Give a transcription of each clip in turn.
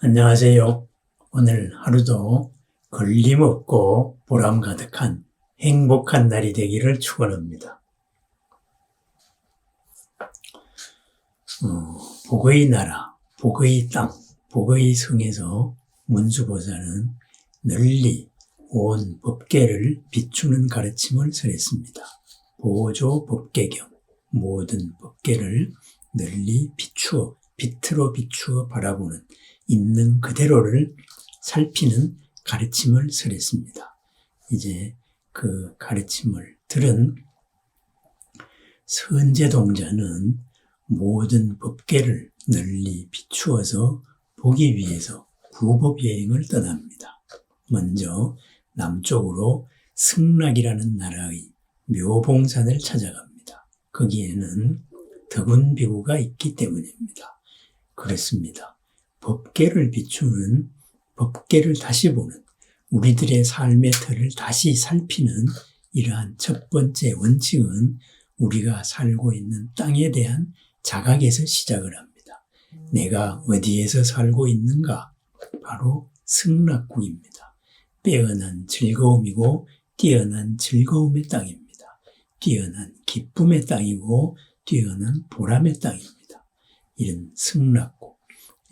안녕하세요. 오늘 하루도 걸림없고 보람 가득한 행복한 날이 되기를 축원합니다. 복의 나라, 복의 땅, 복의 성에서 문수보살은 널리 온 법계를 비추는 가르침을 설했습니다. 보조 법계경, 모든 법계를 널리 빛으로 비추어 바라보는 있는 그대로를 살피는 가르침을 설했습니다. 이제 그 가르침을 들은 선제동자는 모든 법계를 널리 비추어서 보기 위해서 구법여행을 떠납니다. 먼저 남쪽으로 승락이라는 나라의 묘봉산을 찾아갑니다. 거기에는 덕운비구가 있기 때문입니다. 그렇습니다. 법계를 비추는, 법계를 다시 보는, 우리들의 삶의 틀을 다시 살피는 이러한 첫 번째 원칙은 우리가 살고 있는 땅에 대한 자각에서 시작을 합니다. 내가 어디에서 살고 있는가? 바로 승락국입니다. 빼어난 즐거움이고 뛰어난 즐거움의 땅입니다. 뛰어난 기쁨의 땅이고 뛰어난 보람의 땅입니다. 이런 승락국.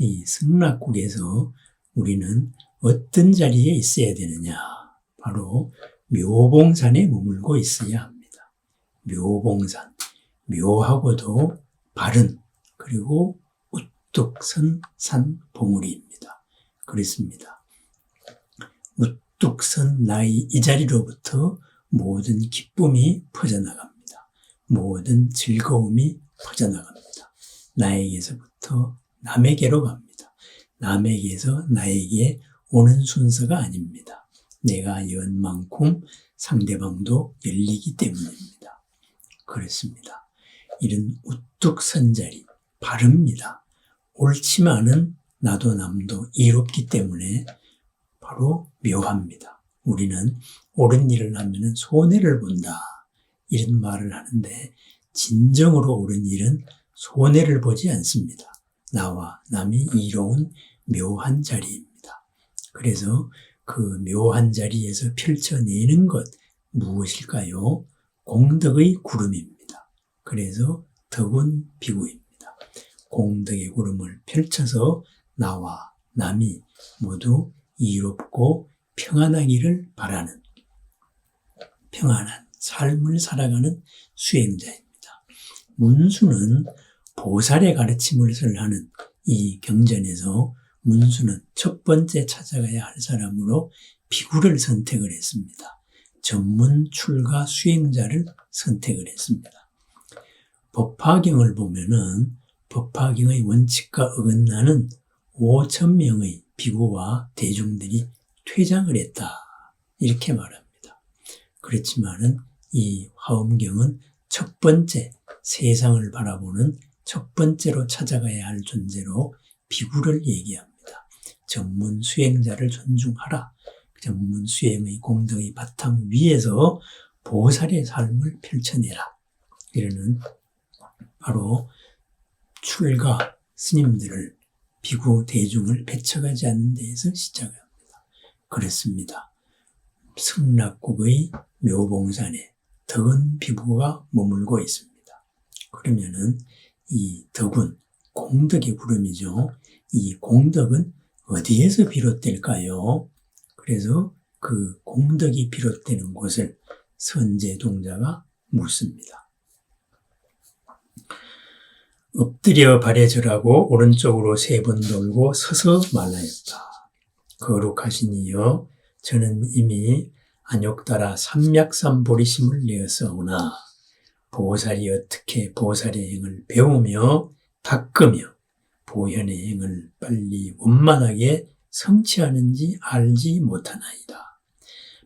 이 승락국에서 우리는 어떤 자리에 있어야 되느냐? 바로 묘봉산에 머물고 있어야 합니다. 묘봉산, 묘하고도 바른 그리고 우뚝 선 산 봉우리입니다. 그렇습니다. 우뚝 선 나의 이 자리로부터 모든 기쁨이 퍼져나갑니다. 모든 즐거움이 퍼져나갑니다. 나에게서부터 남에게로 갑니다. 남에게서 나에게 오는 순서가 아닙니다. 내가 연 만큼 상대방도 열리기 때문입니다. 그렇습니다. 이런 우뚝 선 자리, 바릅니다. 옳지만은 나도 남도 이롭기 때문에 바로 묘합니다. 우리는 옳은 일을 하면 손해를 본다. 이런 말을 하는데 진정으로 옳은 일은 손해를 보지 않습니다. 나와 남이 이로운 묘한 자리입니다. 그래서 그 묘한 자리에서 펼쳐내는 것 무엇일까요? 공덕의 구름입니다. 그래서 덕운 비구입니다. 공덕의 구름을 펼쳐서 나와 남이 모두 이롭고 평안하기를 바라는 평안한 삶을 살아가는 수행자입니다. 문수는 보살의 가르침을 설하는 이 경전에서 문수는 첫 번째 찾아가야 할 사람으로 비구를 선택을 했습니다. 전문 출가 수행자를 선택을 했습니다. 법화경을 보면은 법화경의 원칙과 어긋나는 5,000명의 비구와 대중들이 퇴장을 했다. 이렇게 말합니다. 그렇지만은 이 화엄경은 첫 번째 세상을 바라보는 첫 번째로 찾아가야 할 존재로 비구를 얘기합니다. 전문 수행자를 존중하라. 전문 수행의 공덕의 바탕 위에서 보살의 삶을 펼쳐내라. 이러는 바로 출가 스님들을 비구 대중을 배척하지 않는 데에서 시작을 합니다. 그렇습니다. 승락국의 묘봉산에 덕은 비구가 머물고 있습니다. 그러면은 이 덕은 공덕의 구름이죠. 이 공덕은 어디에서 비롯될까요? 그래서 그 공덕이 비롯되는 곳을 선제동자가 묻습니다. 엎드려 발에 절하고 오른쪽으로 3번 돌고 서서 말하였다. 거룩하신 이여, 저는 이미 안욕따라 삼맥삼보리심을 내었사오나 보살이 어떻게 보살의 행을 배우며 닦으며 보현의 행을 빨리 원만하게 성취하는지 알지 못하나이다.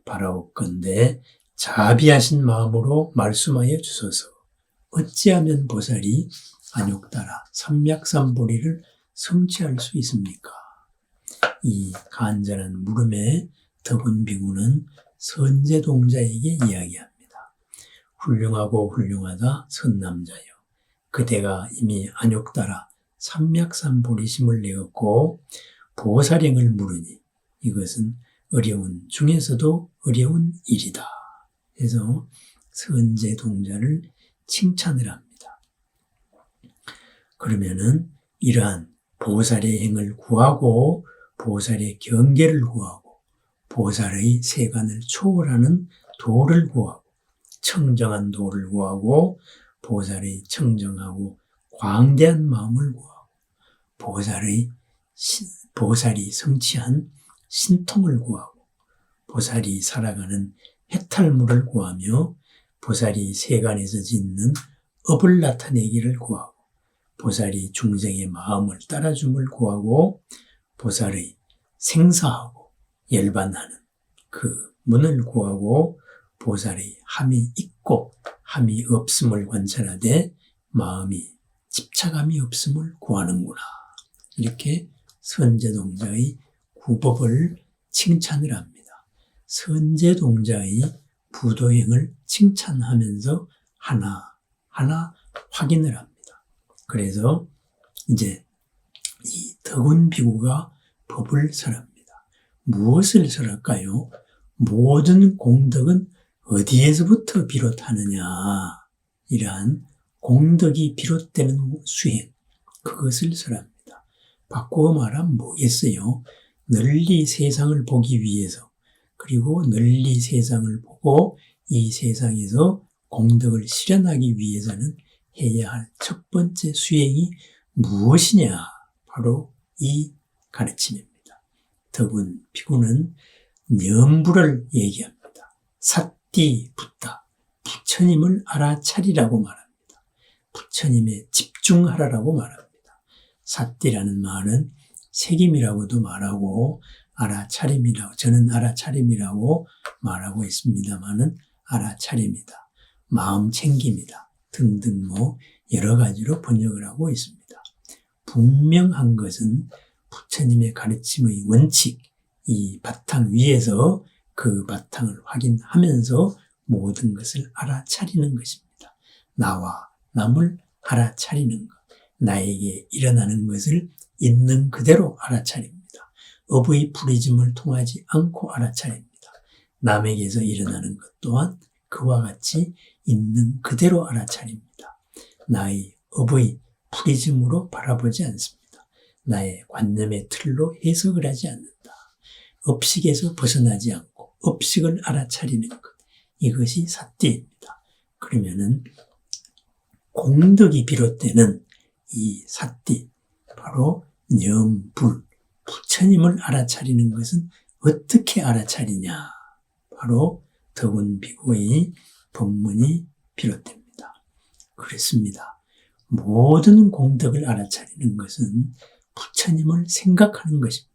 바라옵건대 자비하신 마음으로 말씀하여 주소서. 어찌하면 보살이 안욕따라 삼맥삼보리를 성취할 수 있습니까? 이 간절한 물음에 덕운 비구는 선제동자에게 이야기합니다. 훌륭하고 훌륭하다 선남자여. 그대가 이미 안욕따라 삼맥삼보리심을 내었고 보살행을 물으니 이것은 어려운 중에서도 어려운 일이다. 그래서 선제 동자를 칭찬을 합니다. 그러면은 이러한 보살의 행을 구하고 보살의 경계를 구하고 보살의 세간을 초월하는 도를 구하고 청정한 도를 구하고 보살의 청정하고 광대한 마음을 구하고 보살이 성취한 신통을 구하고 보살이 살아가는 해탈물을 구하며 보살이 세간에서 짓는 업을 나타내기를 구하고 보살이 중생의 마음을 따라줌을 구하고 보살의 생사하고 열반하는 그 문을 구하고 보살의 함이 있고 함이 없음을 관찰하되 마음이 집착함이 없음을 구하는구나. 이렇게 선제동자의 구법을 칭찬을 합니다. 선제동자의 부도행을 칭찬하면서 하나하나 확인을 합니다. 그래서 이제 이 덕운 비구가 법을 설합니다. 무엇을 설할까요? 모든 공덕은 어디에서부터 비롯하느냐. 이러한 공덕이 비롯되는 수행, 그것을 설합니다. 바꾸어 말하면 뭐겠어요? 널리 세상을 보기 위해서, 그리고 널리 세상을 보고 이 세상에서 공덕을 실현하기 위해서는 해야 할 첫 번째 수행이 무엇이냐? 바로 이 가르침입니다. 덕운 비구는 염불을 얘기합니다. 삿띠 붙다, 부처님을 알아차리라고 말합니다. 부처님에 집중하라라고 말합니다. 삿띠라는 말은 책임이라고도 말하고 알아차림이라고, 저는 알아차림이라고 말하고 있습니다만은 알아차림이다, 마음 챙김이다 등등 여러 가지로 번역을 하고 있습니다. 분명한 것은 부처님의 가르침의 원칙, 이 바탕 위에서 그 바탕을 확인하면서 모든 것을 알아차리는 것입니다. 나와 남을 알아차리는 것, 나에게 일어나는 것을 있는 그대로 알아차립니다. 업의 부리즘을 통하지 않고 알아차립니다. 남에게서 일어나는 것 또한 그와 같이 있는 그대로 알아차립니다. 나의 업의 프리즘으로 바라보지 않습니다. 나의 관념의 틀로 해석을 하지 않는다. 업식에서 벗어나지 않고 업식을 알아차리는 것, 이것이 삿띠입니다. 그러면은 공덕이 비롯되는 이 삿띠, 바로 염불, 부처님을 알아차리는 것은 어떻게 알아차리냐? 바로 덕운 비구의 법문이 비롯됩니다. 그렇습니다. 모든 공덕을 알아차리는 것은 부처님을 생각하는 것입니다.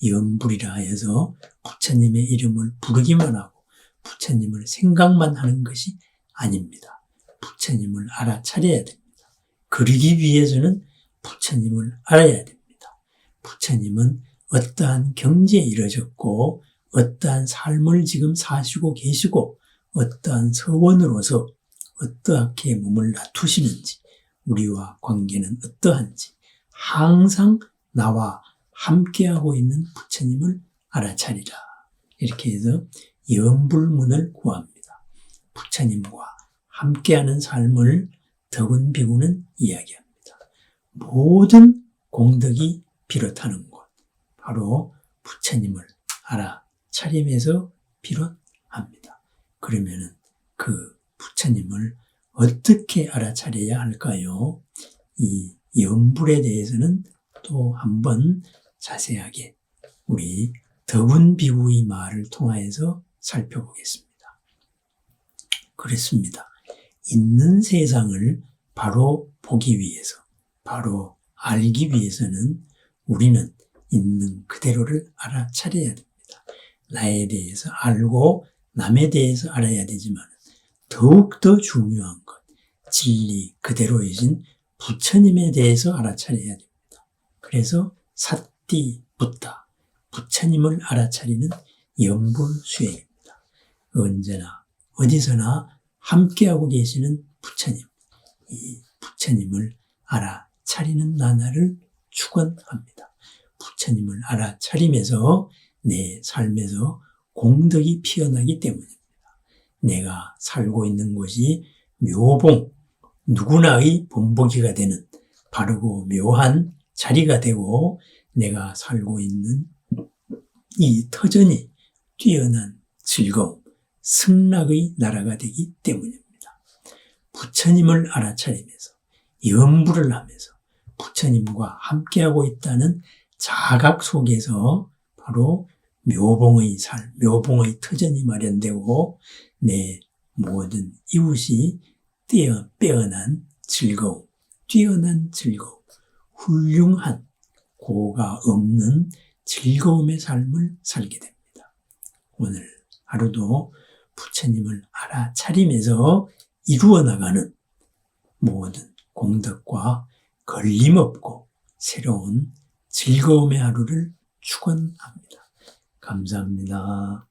염불이라 해서 부처님의 이름을 부르기만 하고 부처님을 생각만 하는 것이 아닙니다. 부처님을 알아차려야 됩니다. 그러기 위해서는 부처님을 알아야 됩니다. 부처님은 어떠한 경지에 이르셨고 어떠한 삶을 지금 사시고 계시고 어떠한 서원으로서 어떻게 몸을 놔두시는지, 우리와 관계는 어떠한지 항상 나와 함께하고 있는 부처님을 알아차리라. 이렇게 해서 염불문을 구합니다. 부처님과 함께하는 삶을 덕운 비구는 이야기합니다. 모든 공덕이 비롯하는 곳, 바로 부처님을 알아차림에서 비롯합니다. 그러면은 그 부처님을 어떻게 알아차려야 할까요? 이 염불에 대해서는 또 한번 자세하게 우리 덕운 비구의 말을 통하여서 살펴보겠습니다. 그렇습니다. 있는 세상을 바로 보기 위해서, 바로 알기 위해서는 우리는 있는 그대로를 알아차려야 됩니다. 나에 대해서 알고 남에 대해서 알아야 되지만 더욱더 중요한 것, 진리 그대로이신 부처님에 대해서 알아차려야 됩니다. 그래서 삿띠 붓다, 부처님을 알아차리는 염불수행입니다. 언제나 어디서나 함께하고 계시는 부처님, 이 부처님을 알아차리는 나날을 축원합니다. 부처님을 알아차리면서 내 삶에서 공덕이 피어나기 때문입니다. 내가 살고 있는 곳이 묘봉, 누구나의 본보기가 되는 바르고 묘한 자리가 되고 내가 살고 있는 이 터전이 뛰어난 즐거움, 승락의 나라가 되기 때문입니다. 부처님을 알아차리면서 염불을 하면서 부처님과 함께하고 있다는 자각 속에서 바로 묘봉의 삶, 묘봉의 터전이 마련되고 내 모든 이웃이 빼어난 즐거움, 뛰어난 즐거움, 훌륭한 고가 없는 즐거움의 삶을 살게 됩니다. 오늘 하루도 부처님을 알아차리면서 이루어 나가는 모든 공덕과 걸림없고 새로운 즐거움의 하루를 축원합니다. 감사합니다.